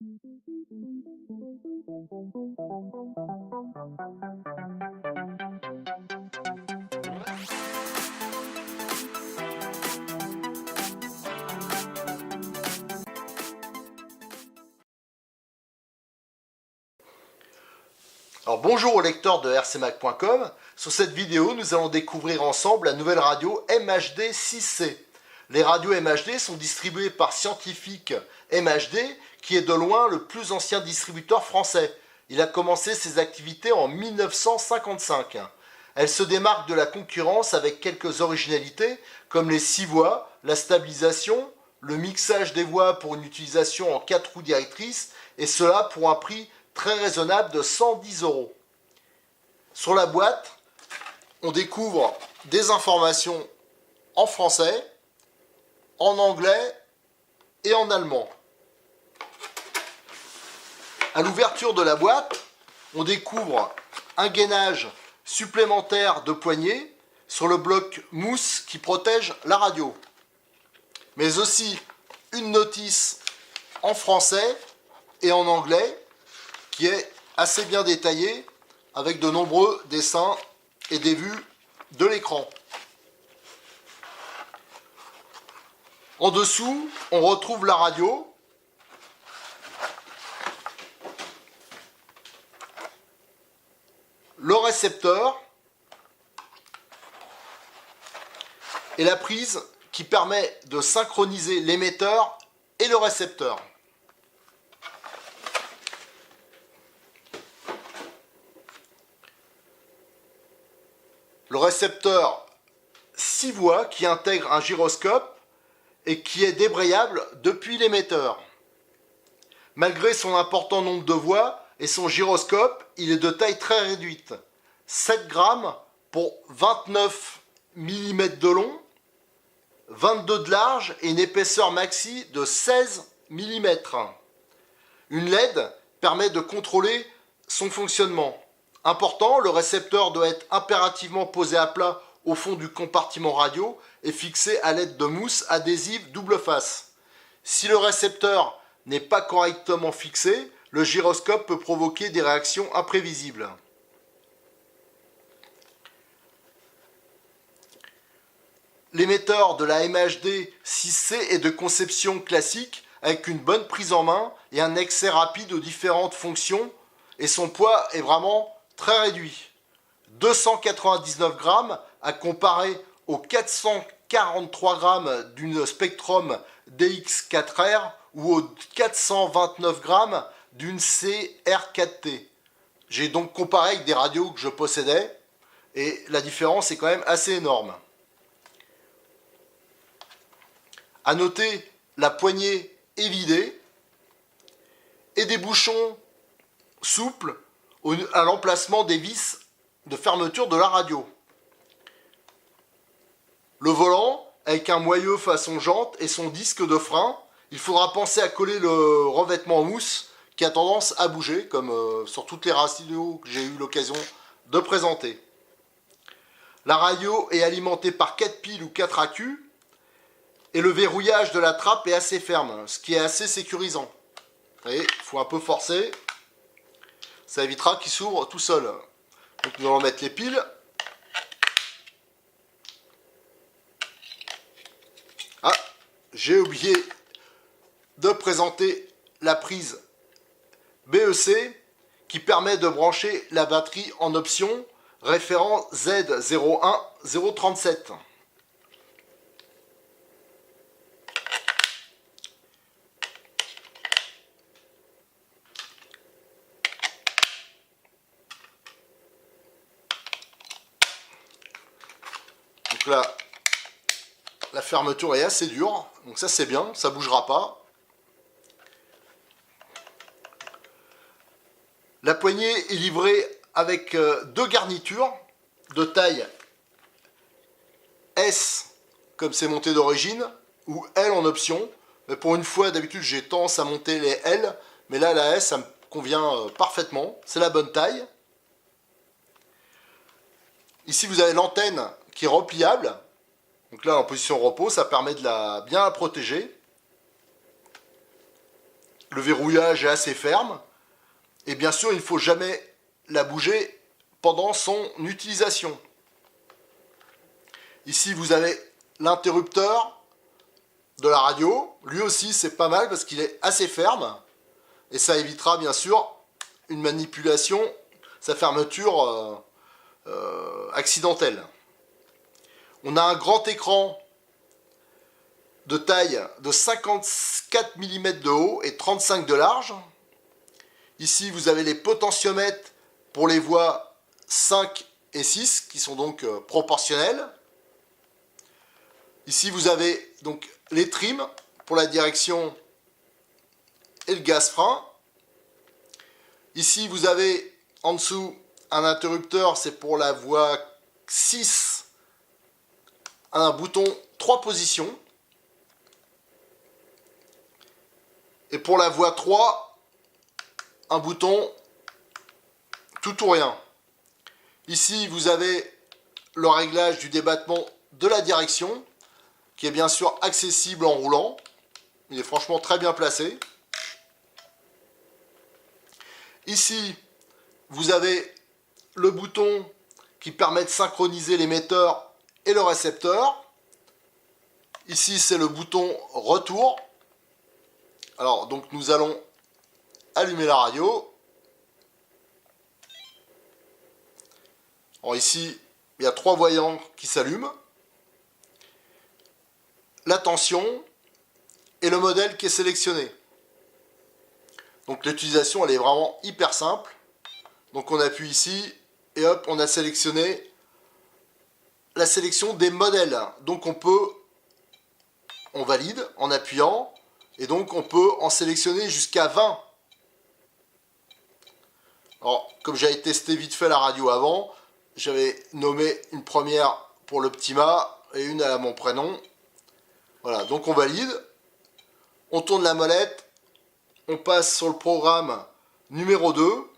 Alors bonjour aux lecteurs de rcmac.com. Sur cette vidéo, nous allons découvrir ensemble la nouvelle radio MHD 6C. Les radios MHD sont distribuées par Scientific MHD, qui est de loin le plus ancien distributeur français. Il a commencé ses activités en 1955. Elle se démarque de la concurrence avec quelques originalités, comme les 6 voix, la stabilisation, le mixage des voix pour une utilisation en 4 roues directrices, et cela pour un prix très raisonnable de 110 €. Sur la boîte, on découvre des informations en français, en anglais et en allemand. À l'ouverture de la boîte, on découvre un gainage supplémentaire de poignée sur le bloc mousse qui protège la radio, mais aussi une notice en français et en anglais qui est assez bien détaillée avec de nombreux dessins et des vues de l'écran. En dessous, on retrouve la radio, le récepteur et la prise qui permet de synchroniser l'émetteur et le récepteur. Le récepteur 6 voix qui intègre un gyroscope et qui est débrayable depuis l'émetteur. Malgré son important nombre de voix et son gyroscope, il est de taille très réduite. 7 grammes pour 29 mm de long, 22 de large et une épaisseur maxi de 16 mm. Une LED permet de contrôler son fonctionnement. Important, le récepteur doit être impérativement posé à plat au fond du compartiment radio et fixé à l'aide de mousse adhésive double face. Si le récepteur n'est pas correctement fixé, le gyroscope peut provoquer des réactions imprévisibles. L'émetteur de la MHD 6C est de conception classique avec une bonne prise en main et un accès rapide aux différentes fonctions, et son poids est vraiment très réduit. 299 grammes à comparer aux 443 grammes d'une Spectrum DX4R ou aux 429 grammes d'une CR4T. J'ai donc comparé avec des radios que je possédais et la différence est quand même assez énorme. A noter, la poignée est vidée et des bouchons souples à l'emplacement des vis de fermeture de la radio. Le volant avec un moyeu façon jante et son disque de frein. Il faudra penser à coller le revêtement en mousse qui a tendance à bouger, comme sur toutes les radios que j'ai eu l'occasion de présenter. La radio est alimentée par 4 piles ou 4 accus et le verrouillage de la trappe est assez ferme, ce qui est assez sécurisant. Vous voyez, il faut un peu forcer. Ça évitera qu'il s'ouvre tout seul. Donc nous allons mettre les piles. Ah, j'ai oublié de présenter la prise BEC qui permet de brancher la batterie en option référent Z01037. Donc là, la fermeture est assez dure, donc ça c'est bien, ça ne bougera pas. La poignée est livrée avec deux garnitures de taille S, comme c'est monté d'origine, ou L en option. Mais pour une fois, d'habitude, j'ai tendance à monter les L, mais là, la S, ça me convient parfaitement. C'est la bonne taille. Ici, vous avez l'antenne qui est repliable. Donc là, en position repos, ça permet de bien la protéger. Le verrouillage est assez ferme. Et bien sûr, il ne faut jamais la bouger pendant son utilisation. Ici, vous avez l'interrupteur de la radio. Lui aussi, c'est pas mal parce qu'il est assez ferme. Et ça évitera bien sûr une manipulation, sa fermeture accidentelle. On a un grand écran de taille de 54 mm de haut et 35 de large. Ici, vous avez les potentiomètres pour les voies 5 et 6 qui sont donc proportionnels. Ici, vous avez donc les trims pour la direction et le gaz-frein. Ici, vous avez en dessous un interrupteur, c'est pour la voie 6, un bouton 3 positions. Et pour la voie 3, un bouton tout ou rien. Ici, vous avez le réglage du débattement de la direction, qui est bien sûr accessible en roulant. Il est franchement très bien placé. Ici, vous avez le bouton qui permet de synchroniser l'émetteur et le récepteur. Ici, c'est le bouton retour. Alors, donc nous allons allumer la radio. Alors ici, il y a 3 voyants qui s'allument. La tension et le modèle qui est sélectionné. Donc l'utilisation, elle est vraiment hyper simple. Donc on appuie ici et hop, on a sélectionné la sélection des modèles. Donc on valide en appuyant et donc on peut en sélectionner jusqu'à 20. Alors comme j'avais testé vite fait la radio avant, j'avais nommé une première pour l'Optima et une à mon prénom. Voilà, donc on valide, on tourne la molette, on passe sur le programme numéro 2,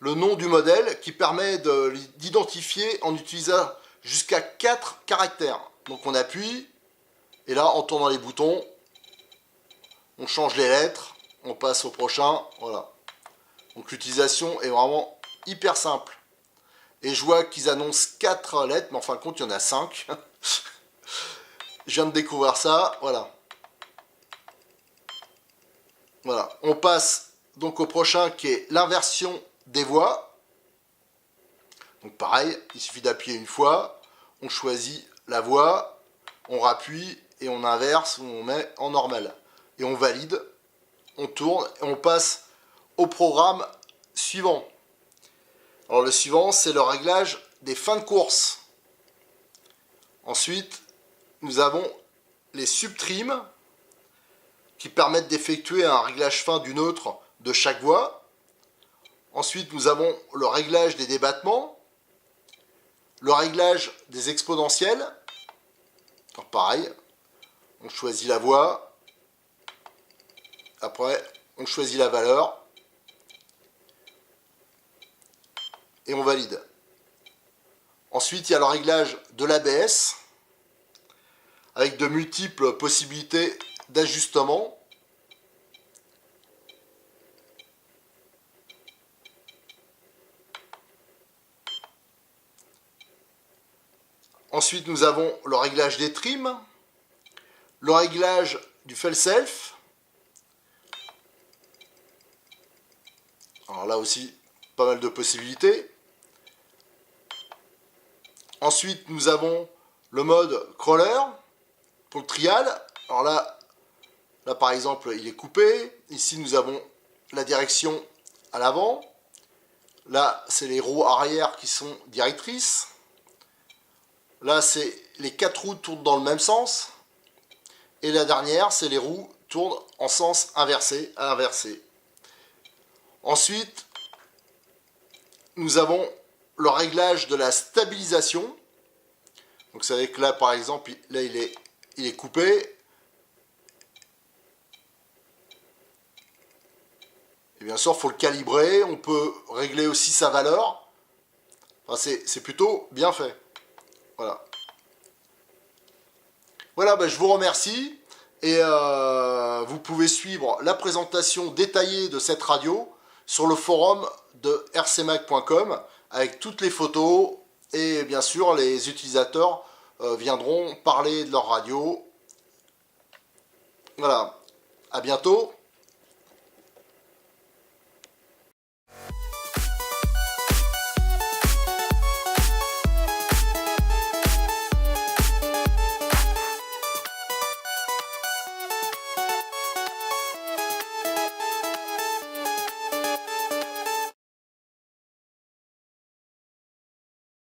le nom du modèle qui permet d'identifier en utilisant jusqu'à 4 caractères. Donc on appuie, et là en tournant les boutons, on change les lettres, on passe au prochain, voilà. Donc l'utilisation est vraiment hyper simple. Et je vois qu'ils annoncent 4 lettres, mais en fin de compte il y en a 5. Je viens de découvrir ça, voilà. Voilà, on passe donc au prochain qui est l'inversion des voix. Donc pareil, il suffit d'appuyer une fois, on choisit la voix, on rappuie et on inverse ou on met en normal. Et on valide, on tourne et on passe au programme suivant. Alors le suivant, c'est le réglage des fins de course. Ensuite, nous avons les subtrims qui permettent d'effectuer un réglage fin d'une autre de chaque voie. Ensuite, nous avons le réglage des débattements, le réglage des exponentiels. Alors pareil, on choisit la voie, après on choisit la valeur et on valide. Ensuite, il y a le réglage de l'ABS avec de multiples possibilités d'ajustement. Ensuite, nous avons le réglage des trims, le réglage du fail-safe. Alors là aussi, pas mal de possibilités. Ensuite, nous avons le mode crawler pour le trial. Alors là par exemple, il est coupé. Ici, nous avons la direction à l'avant. Là, c'est les roues arrière qui sont directrices. Là, c'est les 4 roues tournent dans le même sens. Et la dernière, c'est les roues tournent en sens inversé à inversé. Ensuite, nous avons le réglage de la stabilisation. Donc, vous savez que là, par exemple, là, il est coupé. Et bien sûr, il faut le calibrer. On peut régler aussi sa valeur. Enfin, c'est plutôt bien fait. Voilà. Voilà, ben, je vous remercie. Et vous pouvez suivre la présentation détaillée de cette radio sur le forum de rcmac.com avec toutes les photos, et bien sûr les utilisateurs viendront parler de leur radio. Voilà, à bientôt.